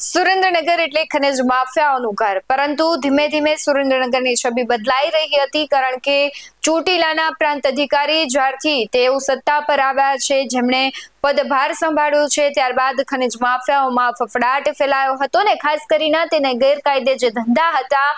સુરેન્દ્રનગર એટલે ખનિજ માફિયાઓનું ઘર, પરંતુ ધીમે ધીમે સુરેન્દ્રનગરની છબી બદલાઈ રહી હતી, કારણ કે ચોટીલાના પ્રાંત અધિકારી જ્યારથી તેઓ સત્તા પર આવ્યા છે, જેમણે પદભાર સંભાળ્યો છે, ત્યારબાદ ખનિજ માફિયાઓમાં ફફડાટ ફેલાયો હતો ને ખાસ કરીને તેને ગેરકાયદે જે ધંધા હતા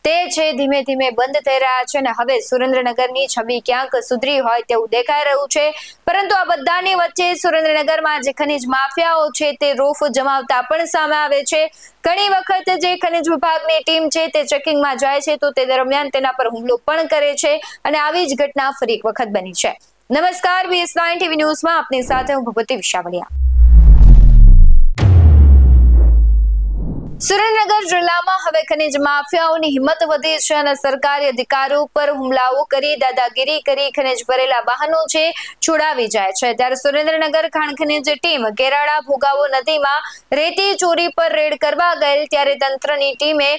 તે છે ધીમે ધીમે બંધ થઈ રહ્યા છે અને હવે સુરેન્દ્રનગરની છબી ક્યાંક સુધરી હોય તેવું દેખાઈ રહ્યું છે। પરંતુ આ બધાની વચ્ચે સુરેન્દ્રનગરમાં જે ખનિજ માફિયાઓ છે તે રોફ જમાવતા પણ સામે આવે છે। ઘણી વખત જે ખનિજ વિભાગની ટીમ છે તે ચેકિંગમાં જાય છે તો તે દરમિયાન તેના પર હુમલો પણ કરે છે અને આવી જ ઘટના ફરી એક વખત બની છે। નમસ્કાર, BS9 TV ન્યૂઝમાં આપની સાથે હું ભગવતી વિશાવડિયા। સુરેન્દ્રનગર જિલ્લામાં હવે ખનિજ માફિયાઓની હિંમત વધી છે અને સરકારી અધિકારીઓ પર હુમલાઓ કરી દાદાગીરી કરી ખનિજ ભરેલા વાહનો છે છોડાવી જાય છે। ત્યારે સુરેન્દ્રનગર ખાણ ખનિજ ટીમ કેરાડા ભોગાવો નદીમાં રેતી ચોરી પર રેડ કરવા ગયેલ ત્યારે તંત્રની ટીમે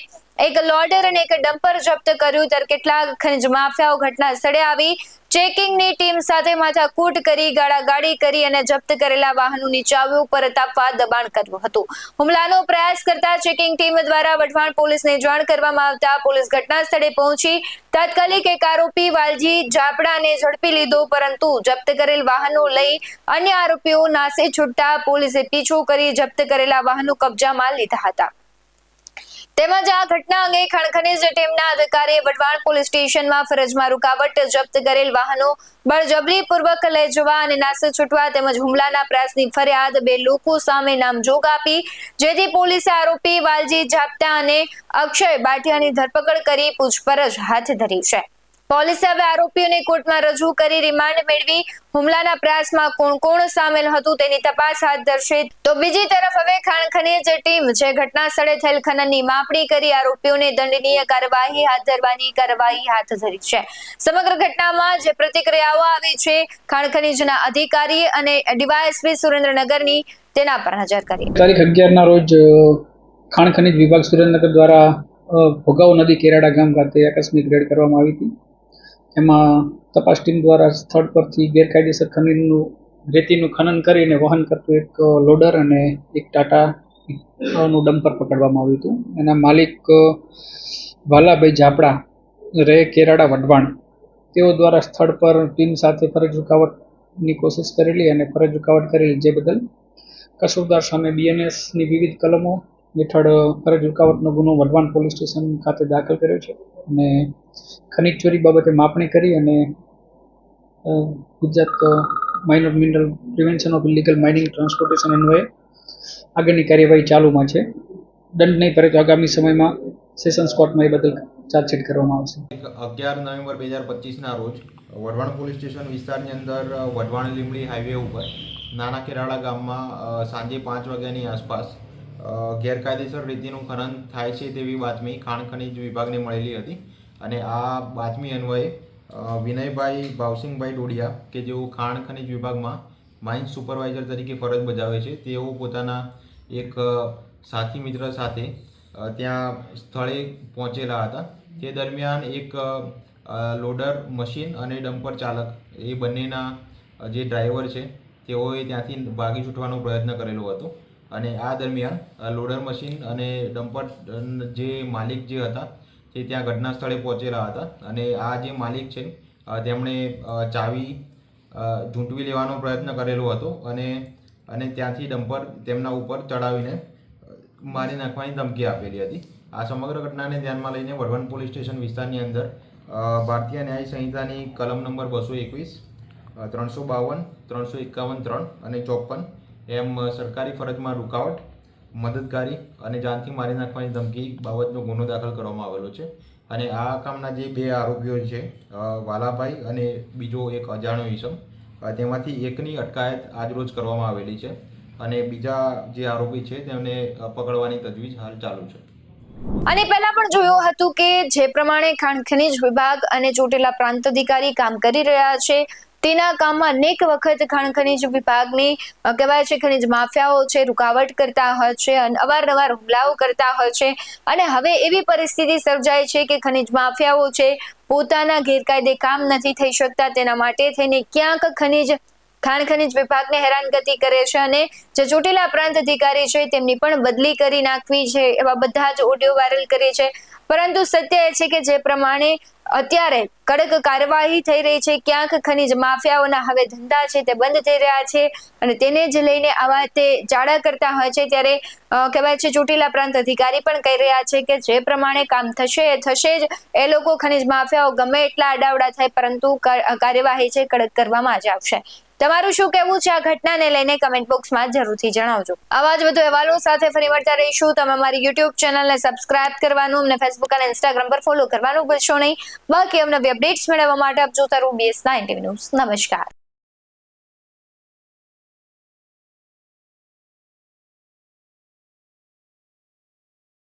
એક લોડર અને એક ડમ્પર જપ્ત કર્યું। ત્યારે કેટલાક ખનિજ માફિયાઓ ઘટના સ્થળે આવી ચેકિંગની ટીમ સાથે માથાકૂટ કરી ગાળાગાળી કરી અને જપ્ત કરેલા વાહનોની ચાવીઓ પરત આપવા દબાણ કર્યું હતું। હુમલાનો પ્રયાસ કરતા ચેકિંગ ટીમ દ્વારા વઢવાણ પોલીસને જાણ કરવામાં આવતા પોલીસ ઘટના સ્થળે પહોંચી તાત્કાલિક એક આરોપી વાલજી જાપડાને ઝડપી લીધો, પરંતુ જપ્ત કરેલ વાહનો લઈ અન્ય આરોપીઓ નાસી છૂટતા પોલીસે પીછો કરી જપ્ત કરેલા વાહનો કબજામાં લીધા હતા। તેમજ આ ઘટના અંગે ખાણ ખનિજ ટીમના અધિકારીએ વઢવાણ પોલીસ સ્ટેશનમાં ફરજમાં રૂકાવટ જપ્ત કરેલ વાહનો બળજબરીપૂર્વક લઈ જવા અને નાસી છૂટવા તેમજ હુમલાના પ્રયાસની ફરિયાદ બે લોકો સામે નામજોગ આપી, જેથી પોલીસે આરોપી વાલજી જાપતા અને અક્ષય બાટિયાની ધરપકડ કરી પૂછપરછ હાથ ધરી છે। પોલીસે હવે આરોપીઓને કોર્ટમાં રજૂ કરી રિમાન્ડ મેળવી હુમલાના પ્રયાસમાં કોણ કોણ સામેલ હતું તેની તપાસ હાથ ધરશે। તો બીજી તરફ હવે ખાણ ખનિજ ટીમ જે ઘટના સ્થળે થયેલ ખનનની માપણી કરી આરોપીઓને દંડનીય કાર્યવાહી હાથ ધરવાની કાર્યવાહી હાથ ધરી છે। સમગ્ર ઘટનામાં જે પ્રતિક્રિયાઓ આવી છે ખાણ ખનિજના અધિકારી અને ડીવાયએસપી સુરેન્દ્રનગરની તેના પર નજર કરીએ। તારીખ 11 ના રોજ ખાણ ખનિજ વિભાગ સુરેન્દ્રનગર દ્વારા ભોગાવો નદી કેરાડા ગામ ખાતે આકસ્મિક રેડ કરવામાં આવી હતી। એમાં તપાસ ટીમ દ્વારા સ્થળ પરથી ગેરકાયદેસર ખનીજનું રેતીનું ખનન કરીને વહન કરતું એક લોડર અને એક ટાટાનું ડમ્પર પકડવામાં આવ્યું હતું। એના માલિક વાલાભાઈ જાપડા રહે કેરાડા વઢવાણ, તેઓ દ્વારા સ્થળ પર ટીમ સાથે ફરજ રૂકાવટની કોશિશ કરેલી અને ફરજ રૂકાવટ કરેલી, જે બદલ કસૂરદાર સામે BNSની વિવિધ કલમો હેઠળ ફરજ રૂકાવટનો ગુનો વઢવાણ પોલીસ સ્ટેશન ખાતે દાખલ કર્યો છે અને ખનિજ ચોરી બાબતે માપણી કરી અને Gujarat minor mineral prevention of illegal mining transportation અન્વયે આગળની કાર્યવાહી ચાલુમાં છે। દંડ નહીં ભરે તો આગામી સમયમાં સેશન્સ કોર્ટમાં એ બદલ ચાર્જશીટ કરવામાં આવશે। 11 નવેમ્બર 2025ના રોજ વઢવાણ પોલીસ સ્ટેશન વિસ્તારની અંદર વઢવાણ લીંબડી હાઈવે ઉપર નાના કેરાડા ગામમાં સાંજે 5 વાગ્યાની આસપાસ ગેરકાયદેસર રેતીનું ખનન થાય છે તેવી બાતમી ખાણ ખનિજ વિભાગને મળેલી હતી અને આ બાતમી અન્વયે વિનયભાઈ ભાવસિંહભાઈ ડોડિયા કે જેઓ ખાણ ખનિજ વિભાગમાં માઇન્સ સુપરવાઇઝર તરીકે ફરજ બજાવે છે, તેઓ પોતાના એક સાથી મિત્ર સાથે ત્યાં સ્થળે પહોંચેલા હતા। તે દરમિયાન એક લોડર મશીન અને ડમ્પર ચાલક એ બંનેના જે ડ્રાઈવર છે તેઓએ ત્યાંથી ભાગી છૂટવાનો પ્રયત્ન કરેલો હતો અને આ દરમિયાન લોડર મશીન અને ડમ્પર જે માલિક જે હતા તે ત્યાં ઘટના સ્થળે પહોંચેલા હતા અને આ જે માલિક છે તેમણે ચાવી ઝૂંટવી લેવાનો પ્રયત્ન કરેલો હતો અને ત્યાંથી ડમ્પર તેમના ઉપર ચડાવીને મારી નાખવાની ધમકી આપેલી હતી। આ સમગ્ર ઘટનાને ધ્યાનમાં લઈને વઢવાણ પોલીસ સ્ટેશન વિસ્તારની અંદર ભારતીય ન્યાય સંહિતાની કલમ નંબર 221, 352, 351, 3 અને 54 એમ સરકારી ફરજમાં રૂકાવટ, મદદગારી અને જાનથી મારી નાખવાની ધમકી બાબતનો ગુનો દાખલ કરવામાં આવેલો છે અને આ કામના જે બે આરોપીઓ છે વાલાભાઈ અને બીજો એક અજાણ્યો ઈસમ, તેમાંથી એકની અટકાયત આજરોજ કરવામાં આવેલી છે અને બીજા જે આરોપી છે તેમને પકડવાની તજવીજ હાલ ચાલુ છે। અને પહેલા પણ જોયું હતું કે જે પ્રમાણે ખાણ ખનિજ વિભાગ અને ચોટીલા પ્રાંત અધિકારી કામ કરી રહ્યા છે તેના કામમાં અનેક વખત ખાણ ખનિજ વિભાગની કહેવાય છે ખનિજ માફિયાઓ છે રૂકાવટ કરતા હોય છે અને અવારનવાર હુમલાઓ કરતા હોય છે અને હવે એવી પરિસ્થિતિ સર્જાય છે કે ખનિજ માફિયાઓ છે પોતાના ગેરકાયદે કામ નથી થઈ શકતા, તેના માટે થઈને ક્યાંક ખનિજ ખાણ ખનીજ વિભાગને હેરાનગતિ કરે છે અને જે ચોટીલા પ્રાંત અધિકારી છે તેમની પણ બદલી કરી નાખવી છે એવા બધા જ ઓડિયો વાયરલ કરે છે. પરંતુ સત્ય એ છે કે જે પ્રમાણે અત્યારે કડક કાર્યવાહી થઈ રહી છે, ક્યાંક ખનીજ માફિયાઓના હવે ધંધા છે તે બંધ થઈ રહ્યા છે અને તેને જ લઈને આવા તે જાડા કરતા હોય છે, ત્યારે કહેવાય છે ચોટીલા પ્રાંત અધિકારી પણ કહી રહ્યા છે કે જે પ્રમાણે કામ થશે એ થશે જ. એ લોકો ખનીજ માફિયાઓ ગમે એટલા આડાવડા થાય પરંતુ કાર્યવાહી છે કડક કરવામાં જ આવશે. તમારું શું કહેવું છે આ ઘટનાને લઈને કમેન્ટ બોક્સમાં જરૂરથી જણાવજો. આવા જ વધુ અહેવાલો સાથે ફરી મળતા રહીશું. તમે અમારી યુટ્યુબ ચેનલને સબસ્ક્રાઇબ કરવાનું, અમને ફેસબુક અને ઇન્સ્ટાગ્રામ પર ફોલો કરવાનું ભૂલશો નહીં. બાકી અમને અપડેટ્સ મેળવવા માટે આપ જોતા રહો BS9 TV ન્યૂઝ. નમસ્કાર.